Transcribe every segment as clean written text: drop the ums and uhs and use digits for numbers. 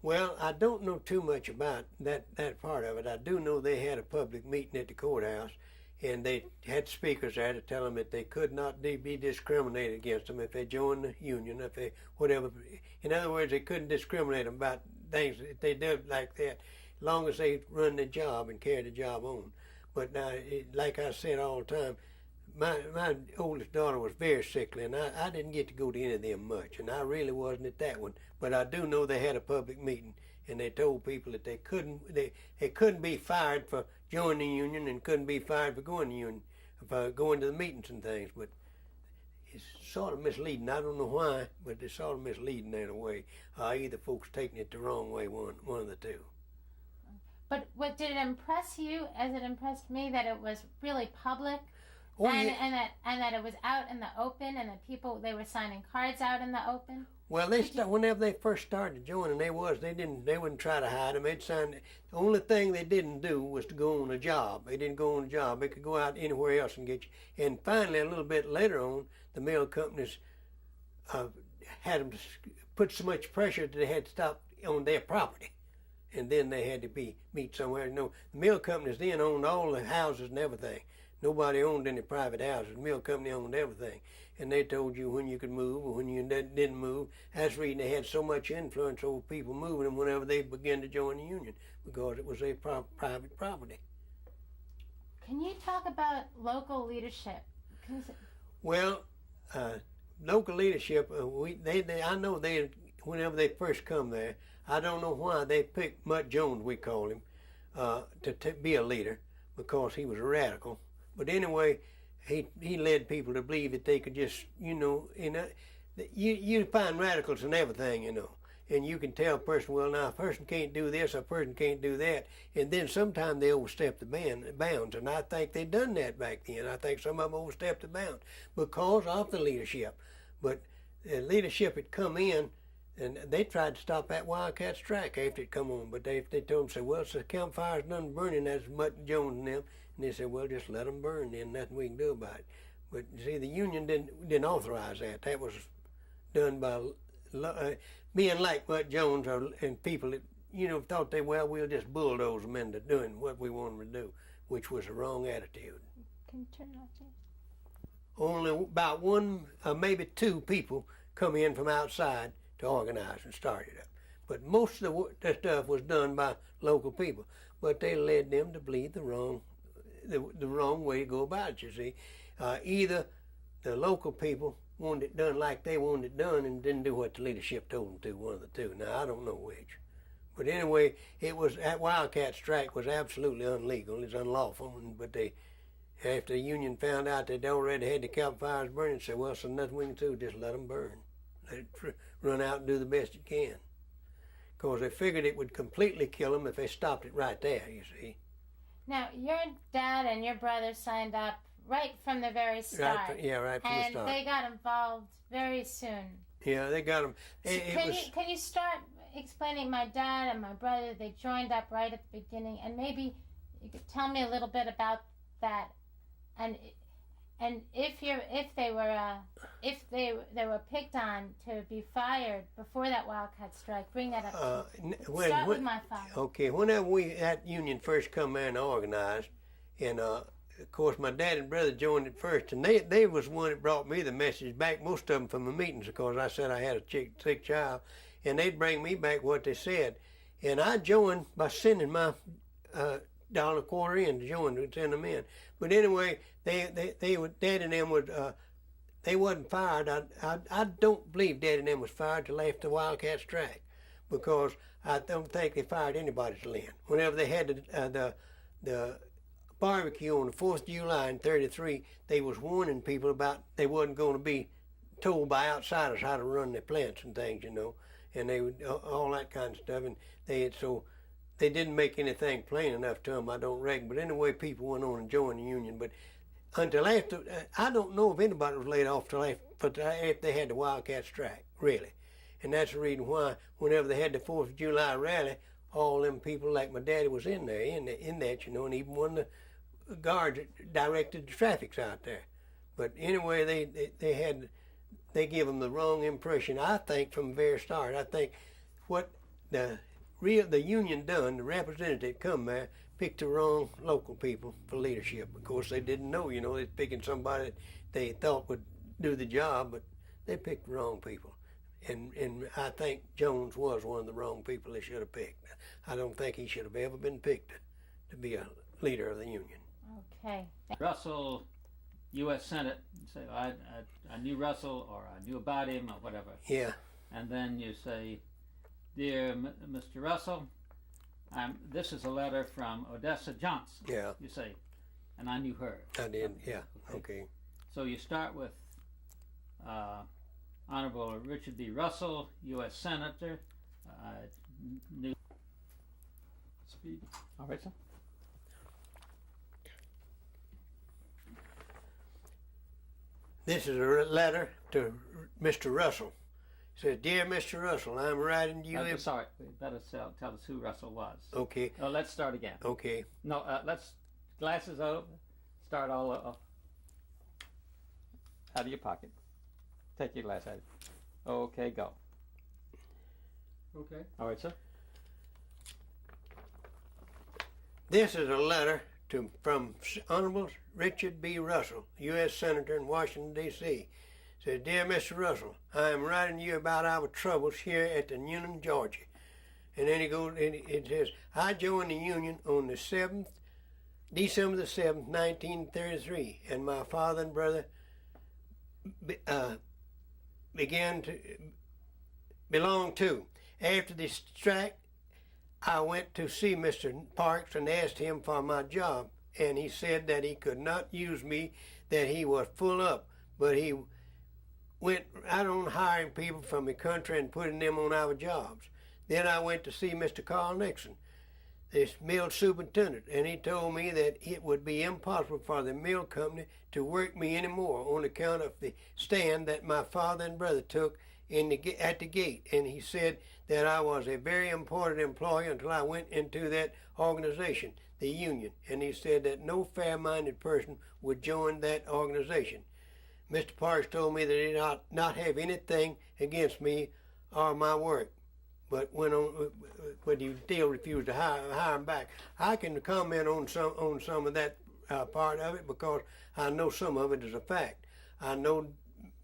Well, I don't know too much about that part of it. I do know they had a public meeting at the courthouse, and they had speakers there to tell them that they could not be discriminated against them if they joined the union, if they whatever. In other words, they couldn't discriminate them about things that they did like that, as long as they run the job and carry the job on. But now, like I said all the time, my oldest daughter was very sickly, and I didn't get to go to any of them much, and I really wasn't at that one. But I do know they had a public meeting, and they told people that they couldn't be fired for joining the union and couldn't be fired for going to the union, for going to the meetings and things. But it's sort of misleading. I don't know why, but it's sort of misleading in a way. Either folks taking it the wrong way, one of the two. But what did it impress you, as it impressed me, that it was really public? Oh, and that it was out in the open, and that they were signing cards out in the open. Well, whenever they first started joining, they wouldn't try to hide them. They'd sign. The only thing they didn't do was to go on a job. They didn't go on a job. They could go out anywhere else and get you. And finally, a little bit later on, the mail companies had them put so much pressure that they had to stop on their property, and then they had to meet somewhere. The mail companies then owned all the houses and everything. Nobody owned any private houses. The mill company owned everything. And they told you when you could move or when you didn't move. That's the reason they had so much influence over people moving them whenever they began to join the union, because it was their private property. Can you talk about local leadership? Well, local leadership, I know whenever they first come there, I don't know why they picked Mutt Jones, we call him, to be a leader, because he was a radical. But anyway, he led people to believe that they could just, you find radicals in everything, and you can tell a person, well, now a person can't do this, a person can't do that, and then sometimes they overstep the bounds, and I think they done that back then. I think some of them overstepped the bounds because of the leadership. But the leadership had come in, and they tried to stop that wildcat strike after it come on, but they told them, said, well, so the campfire's done burning, that's Mutt Jones and them, and they said, well, just let them burn, then nothing we can do about it. But see, the union didn't authorize that. That was done by being like Mutt Jones and people that thought we'll just bulldoze them into doing what we want them to do, which was the wrong attitude. Can you turn it off, please? Only about one, maybe two people come in from outside to organize and start it up. But most of the stuff was done by local people. But they led them to believe the wrong way to go about it, you see. Either the local people wanted it done like they wanted it done and didn't do what the leadership told them to, one of the two. Now, I don't know which. But anyway, that wildcat strike was absolutely illegal. It's unlawful. But after the union found out they'd already had the campfires burning, said, well, so nothing we can do, just let them burn. Let it run out and do the best it can. Because they figured it would completely kill them if they stopped it right there, you see. Now, your dad and your brother signed up right from the very start. Right from the start. And they got involved very soon. Yeah, they got them. Can you start explaining? My dad and my brother, they joined up right at the beginning, and maybe you could tell me a little bit about that, and if they were picked on to be fired before that wildcat strike, bring that up. Start with my father. Okay, whenever that union first come in and organized, and of course my dad and brother joined it first, and they was one that brought me the message back, most of them from the meetings, because I said I had a sick child, and they'd bring me back what they said, and I joined by sending my dollar quarter in to join to send them in. But anyway, they were, Dad and them would they wasn't fired. I don't believe Dad and them was fired till after the wildcat strike, because I don't think they fired anybody till then. Whenever they had the barbecue on the 4th of July in '33, they was warning people about they wasn't going to be told by outsiders how to run their plants and things, and they would all that kind of stuff, and they didn't make anything plain enough to them, I don't reckon. But anyway, people went on and joined the union. But until after, I don't know if anybody was laid off till after they had the wildcat strike, really. And that's the reason why whenever they had the 4th of July rally, all them people like my daddy was in there, in that, and even one of the guards that directed the traffics out there. But anyway, they give them the wrong impression, I think, from the very start. I think what the the union done, the representative come there, picked the wrong local people for leadership. Of course, they didn't know, you know, they're picking somebody that they thought would do the job, but they picked the wrong people. And I think Jones was one of the wrong people they should have picked. I don't think he should have ever been picked to be a leader of the union. Okay. Russell, U.S. Senate, you say, I knew Russell, or I knew about him, or whatever. Yeah. And then you say, Dear Mr. Russell, this is a letter from Odessa Johnson. Yeah. You say, and I knew her. I did, yeah. Okay. So you start with Honorable Richard B. Russell, U.S. Senator. New speed. All right, sir. This is a letter to Mr. Russell. It says, Dear Mr. Russell, I'm writing to you. Sorry, better tell us who Russell was. Okay. Let's start again. Okay. No, let's glasses over. Start all out of your pocket. Take your glass out. Okay, go. Okay. All right, sir. This is a letter from Honorable Richard B. Russell, U.S. Senator in Washington, D.C. It says, Dear Mr. Russell, I am writing to you about our troubles here at the Union, Georgia. And then it says, I joined the Union on the December the 7th, 1933, and my father and brother began to belong to. After the strike, I went to see Mr. Parks and asked him for my job, and he said that he could not use me, that he was full up, but he went out on hiring people from the country and putting them on our jobs. Then I went to see Mr. Carl Nixon, this mill superintendent, and he told me that it would be impossible for the mill company to work me anymore on account of the stand that my father and brother took at the gate, and he said that I was a very important employee until I went into that organization, the union, and he said that no fair-minded person would join that organization. Mr. Parks told me that he did not have anything against me or my work, but he still refused to hire him back. I can comment on some of that part of it because I know some of it is a fact. I know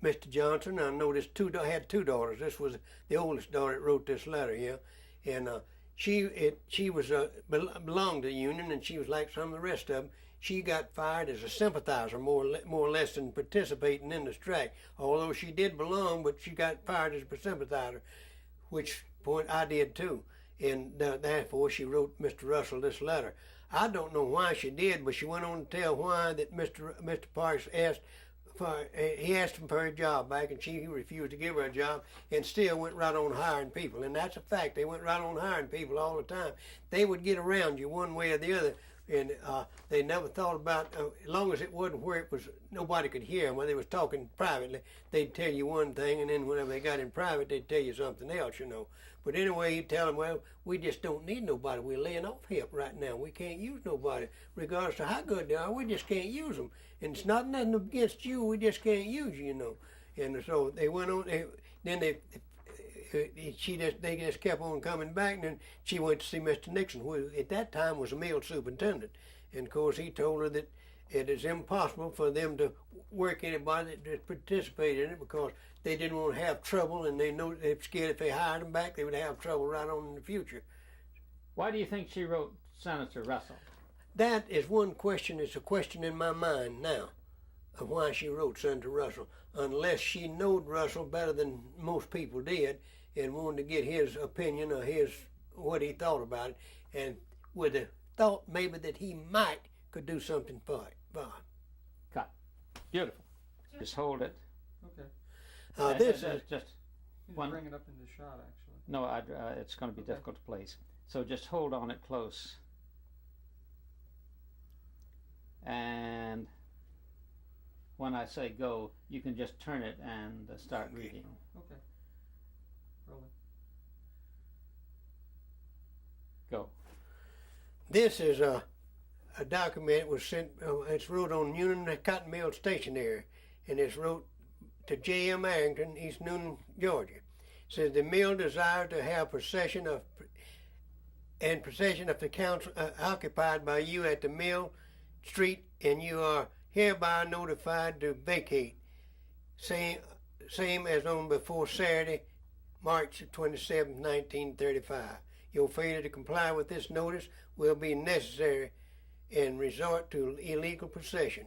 Mr. Johnson. I know I had two daughters. This was the oldest daughter that wrote this letter here, and she was belonged to the union, and she was like some of the rest of them. She got fired as a sympathizer, more or less than participating in the strike. Although she did belong, but she got fired as a sympathizer, which point I did too. And therefore, she wrote Mr. Russell this letter. I don't know why she did, but she went on to tell why that Mr. Parks asked him for a job back, and he refused to give her a job, and still went right on hiring people. And that's a fact. They went right on hiring people all the time. They would get around you one way or the other, and they never thought about, as long as it wasn't where it was nobody could hear them, when they was talking privately, they'd tell you one thing, and then whenever they got in private, they'd tell you something else, you know. But anyway, he'd tell them, well, we just don't need nobody. We're laying off help right now. We can't use nobody. Regardless of how good they are, we just can't use them. And it's not nothing against you. We just can't use you, you know. And so they went on. They just kept on coming back. And then she went to see Mr. Nixon, who at that time was a mill superintendent. And of course, he told her that it is impossible for them to work anybody that participated in it because they didn't want to have trouble, and they know they're scared if they hired them back, they would have trouble right on in the future. Why do you think she wrote Senator Russell? That is one question. It's a question in my mind now of why she wrote Senator Russell, unless she knowed Russell better than most people did and wanted to get his opinion or what he thought about it, and with the thought maybe that he could do something for it. Cut. Beautiful. Just hold it. Okay. This is just one. Bring it up in the shot, actually. No, it's going to be difficult to place. So just hold on it close. And when I say go, you can just turn it and start reading. Okay. Rolling. Go. This is a document. It was sent. It's wrote on Union Cotton Mill Stationery, and it's wrote to J.M. Arrington, East Newnan, Georgia. It says the mill desires to have possession of and possession of the council occupied by you at the mill street, and you are hereby notified to vacate. Same as on before Saturday, March 27, 1935. Your failure to comply with this notice will be necessary and resort to illegal possession.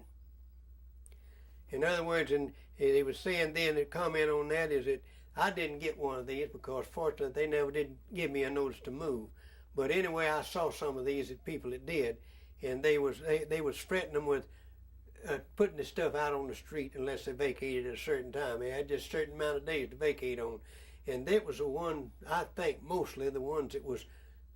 In other words, and they were saying then, the comment on that is that I didn't get one of these because fortunately they never did give me a notice to move. But anyway, I saw some of these people that did, and they was threatening them with putting the stuff out on the street unless they vacated at a certain time. They had just a certain amount of days to vacate on. And that was the one, I think mostly the ones that was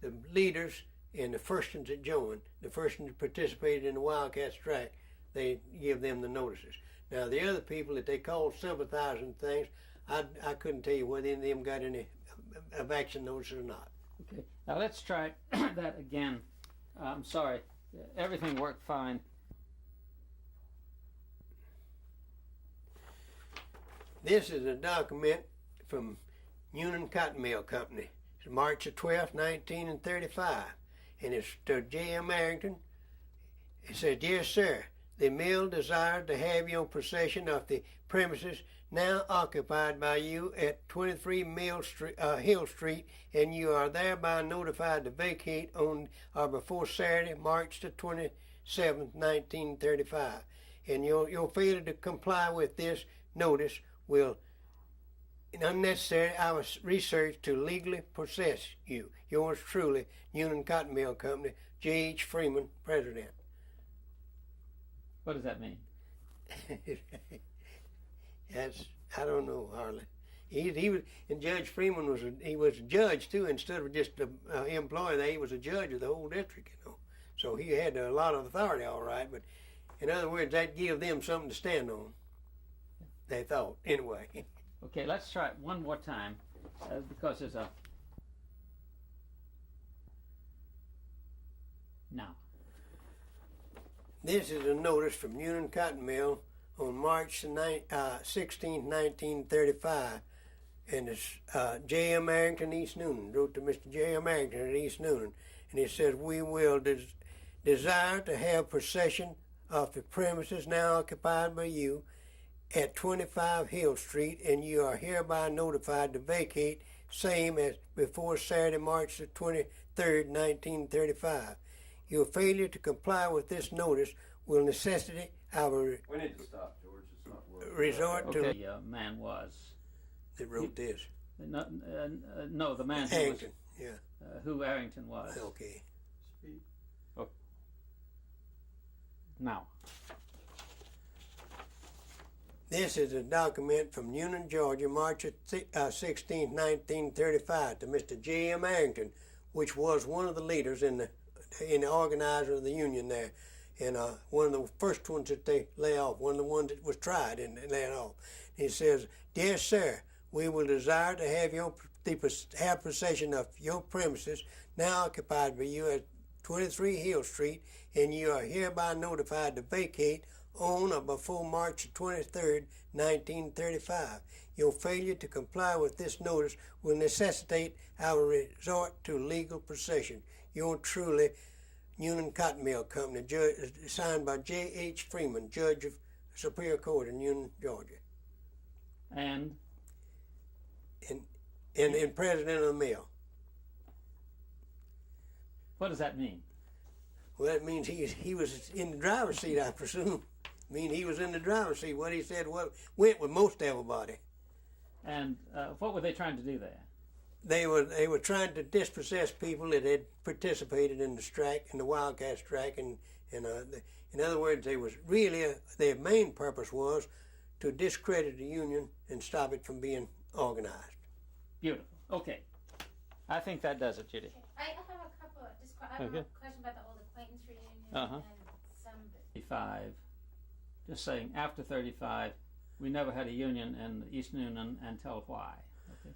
the leaders and the first ones that joined, the first ones that participated in the Wildcat strike, they give them the notices. Now the other people that they called sympathizing things, I couldn't tell you whether any of them got any action notices or not. Okay, now let's try that again. I'm sorry, everything worked fine. This is a document from Union Cotton Mill Company. It's March the 12th, 1935, and it's to J.M. Arrington. It says, "Dear Sir, the mill desires to have your possession of the premises now occupied by you at 23 Hill Street, and you are thereby notified to vacate on or before Saturday, March the 27th, 1935. And your failure to comply with this notice will unnecessary our research to legally possess you. Yours truly, Union Cotton Mill Company, J.H. Freeman, President." What does that mean? That's, I don't know, Harley. He was, and Judge Freeman was a judge too, instead of just an employee. He was a judge of the whole district, you know. So he had a lot of authority, all right. But in other words, that gave them something to stand on. They thought, anyway. Okay, let's try it one more time, because there's a... Now. This is a notice from Union Cotton Mill on March 16, 1935. And it's J.M. Arrington, East Noonan. Wrote to Mr. J.M. Arrington at East Noonan. And he says, "We will desire to have possession of the premises now occupied by you at 25 Hill Street, and you are hereby notified to vacate same as before Saturday, March the 23rd, 1935. Your failure to comply with this notice will necessitate our We need to stop, George. It's not working. resort to..." Okay, man was... That wrote this. No, the man Arrington, yeah. who Arrington was. Okay. Speak. Now. This is a document from Union, Georgia, March 16, 1935, to Mr. J.M. Arrington, which was one of the leaders in the organizer of the Union there, and one of the first ones that they lay off, one of the ones that was tried and laid off. He says, "Dear Sir, we will desire to have possession of your premises now occupied by you at 23 Hill Street, and you are hereby notified to vacate on or before March 23rd, 1935. Your failure to comply with this notice will necessitate our resort to legal possession. Yours truly, Union Cotton Mill Company, signed by J.H. Freeman, Judge of Superior Court in Union, Georgia. And President of the mill." what does that mean? Well, that means he was in the driver's seat, I presume. I mean, he was in the driver's seat. What he said went with most everybody. And what were they trying to do there? They were trying to dispossess people that had participated in the strike, in the Wildcat strike, and in other words, they was really their main purpose was to discredit the Union and stop it from being organized. Beautiful. Okay. I think that does it, Judy. I have a couple. I have a question about the old acquaintance reunion Uh-huh. and some. 35. Just saying, after 35, we never had a union in East Noonan, and tell why. Okay.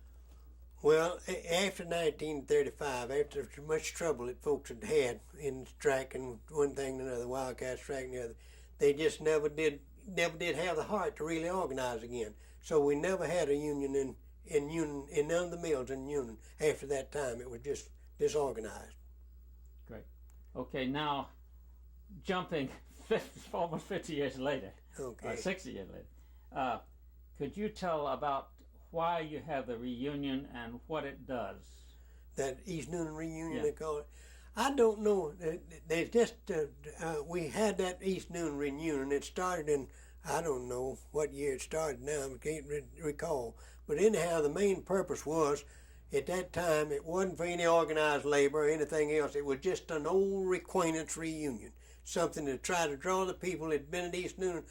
Well, after 1935, after much trouble that folks had in striking one thing and another, Wildcat strike and the other, they just never did have the heart to really organize again. So we never had a union in none of the mills in Union after that time. It was just disorganized. Okay, now jumping almost 50 years later, Okay. 60 years later, could you tell about why you have the reunion and what it does? That East Noonan reunion, Yeah. they call it. I don't know. They just we had that East Noonan reunion. It started in, I don't know what year it started now. I can't recall. But anyhow, the main purpose was, at that time, it wasn't for any organized labor or anything else. It was just an old acquaintance reunion, something to try to draw the people that had been at East Noonan.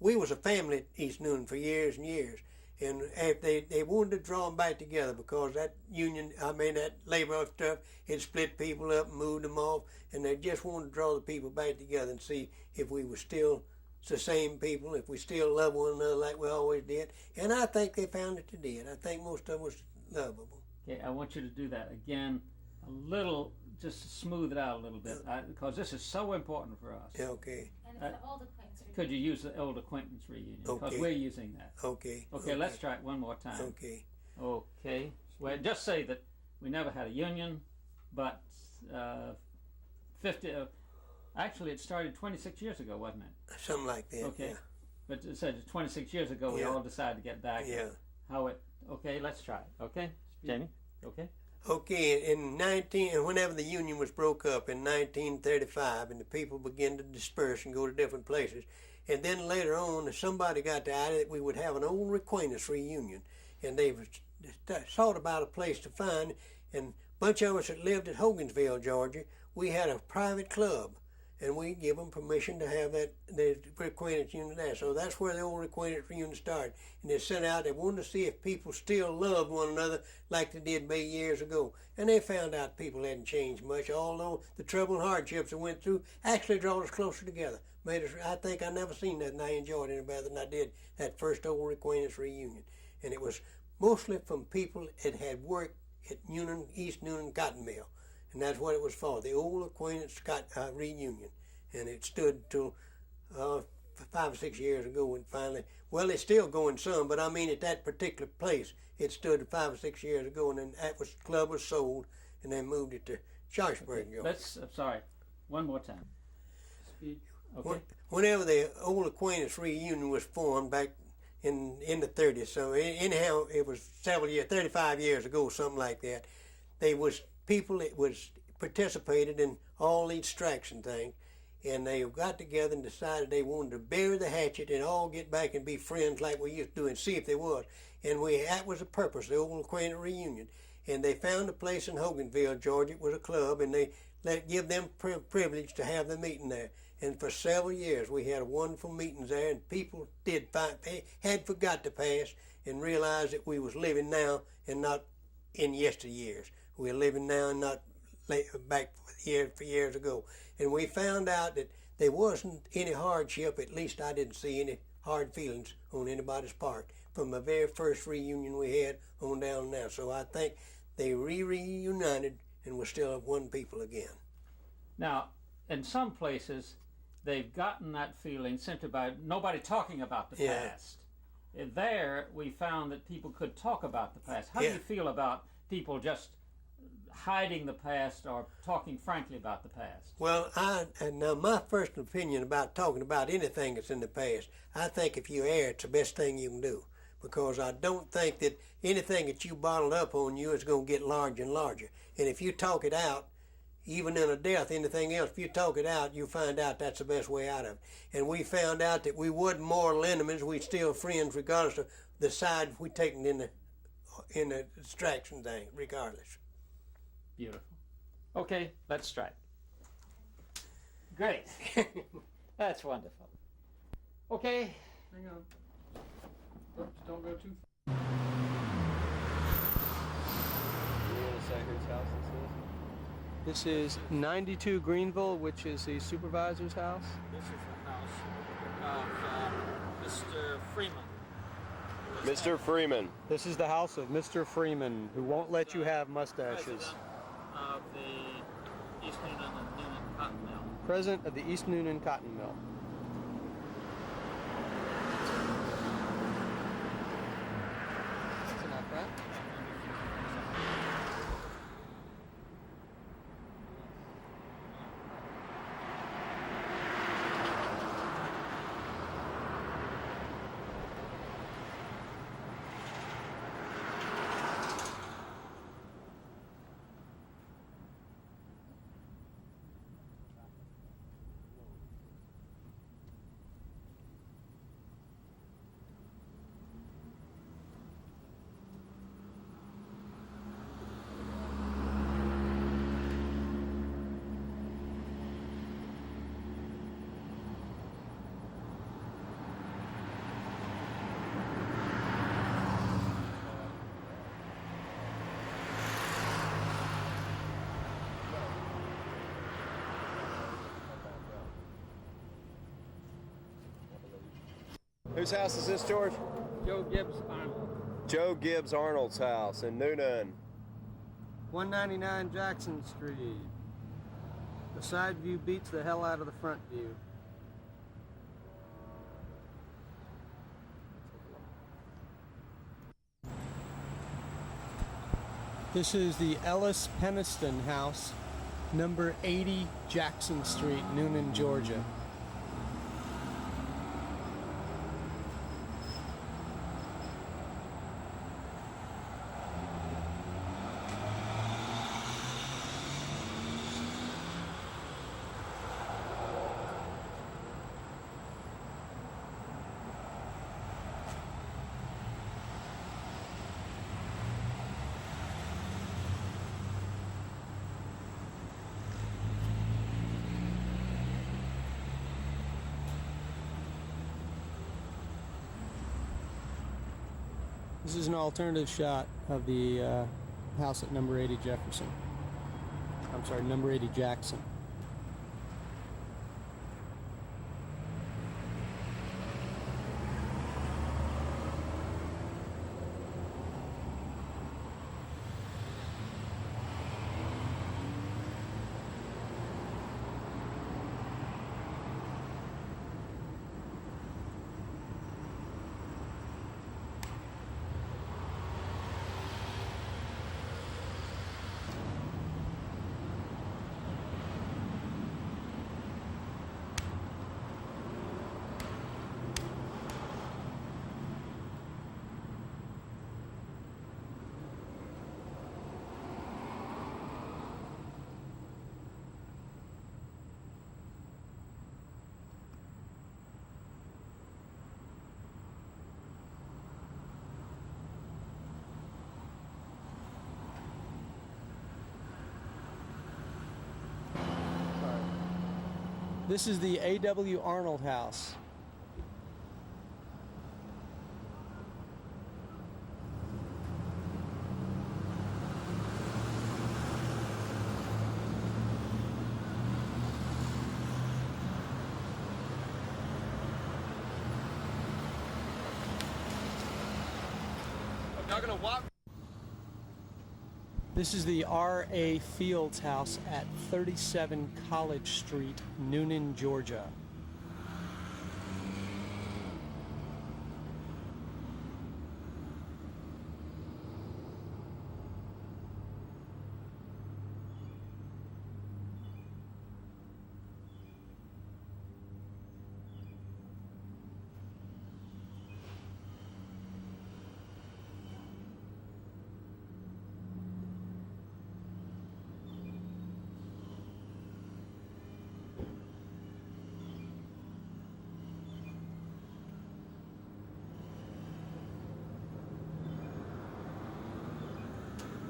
We was a family at East Noonan for years and years. And they wanted to draw them back together because that union, that labor stuff, it split people up and moved them off. And they just wanted to draw the people back together and see if we were still the same people, if we still love one another like we always did. And I think they found that they did. I think most of them was lovable. Okay, I want you to do that again a little, just to smooth it out a little bit, because this is so important for us. Yeah, okay. And it's the old acquaintance reunion. Could you use the old acquaintance reunion? Because Okay. we're using that. Okay. Okay, let's try it one more time. Okay. Okay. Well, just say that we never had a union, but 50. Actually, it started 26 years ago, wasn't it? Something like that. Okay. But it said 26 years ago we Yeah. all decided to get back. Yeah. How it? Okay, let's try it. Okay, Jamie. Okay. Okay, and whenever the union was broke up in 1935, and the people began to disperse and go to different places, and then later on, somebody got the idea that we would have an old acquaintance reunion, and they sought about a place to find, and a bunch of us that lived at Hogansville, Georgia, we had a private club, and we give them permission to have the acquaintance union there. So that's where the old acquaintance reunion started. And they sent out, they wanted to see if people still loved one another like they did maybe years ago. And they found out people hadn't changed much, although the trouble and hardships they went through actually brought us closer together. Made us, I think I never seen that, and I enjoyed it any better than I did that first old acquaintance reunion. And it was mostly from people that had worked at East Noonan Cotton Mill. And that's what it was for, the old acquaintance reunion. And it stood till 5 or 6 years ago, and finally, well, it's still going some, but I mean at that particular place, it stood 5 or 6 years ago, and then the club was sold, and they moved it to Sharpsburg. I'm sorry, one more time. Speed. Okay. Whenever the old acquaintance reunion was formed back in the 30s, so anyhow, it was several years, 35 years ago, something like that. They was people that was participated in all these strikes and things, and they got together and decided they wanted to bury the hatchet and all get back and be friends like we used to do and see if they was. And that was the purpose, the old acquaintance reunion. And they found a place in Hogansville, Georgia. It was a club, and they give them privilege to have the meeting there. And for several years, we had wonderful meetings there, and people had forgot the past and realized that we was living now and not in yesteryears. We're living now and not back for years ago. And we found out that there wasn't any hardship, at least I didn't see any hard feelings on anybody's part from the very first reunion we had on down now. So I think they reunited and we're still one people again. Now, in some places, they've gotten that feeling simply by nobody talking about the Yeah. past. There, we found that people could talk about the past. How do Yeah. you feel about people just hiding the past or talking frankly about the past? Well, now my first opinion about talking about anything that's in the past, I think if you err, it's the best thing you can do. Because I don't think that anything that you bottled up on you is going to get larger and larger. And if you talk it out, even in a death, anything else, if you talk it out, you find out that's the best way out of it. And we found out that we wasn't mortal enemies, we still friends regardless of the side we taken in the distraction thing, regardless. Beautiful. Okay, let's strike. Great. That's wonderful. Okay. Hang on. Oops, don't go too You want to say whose house this is? This is 92 Greenville, which is the supervisor's house. This is the house of Mr. Freeman. Mr. Freeman. This is the house of Mr. Freeman, who won't let you have mustaches. President of the East Noonan and Noonan Cotton Mill. President of the East Noonan Cotton Mill. That's enough, right? Whose house is this, George? Joe Gibbs Arnold. Joe Gibbs Arnold's house in Noonan. 199 Jackson Street. The side view beats the hell out of the front view. This is the Ellis Peniston house, number 80 Jackson Street, Noonan, Georgia. This is an alternative shot of the house at number 80 Jefferson. I'm sorry, number 80 Jackson. This is the A.W. Arnold house. I'm not gonna walk. This is the R.A. Fields house at 37 College Street, Noonan, Georgia.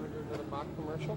Wanna do another mock commercial?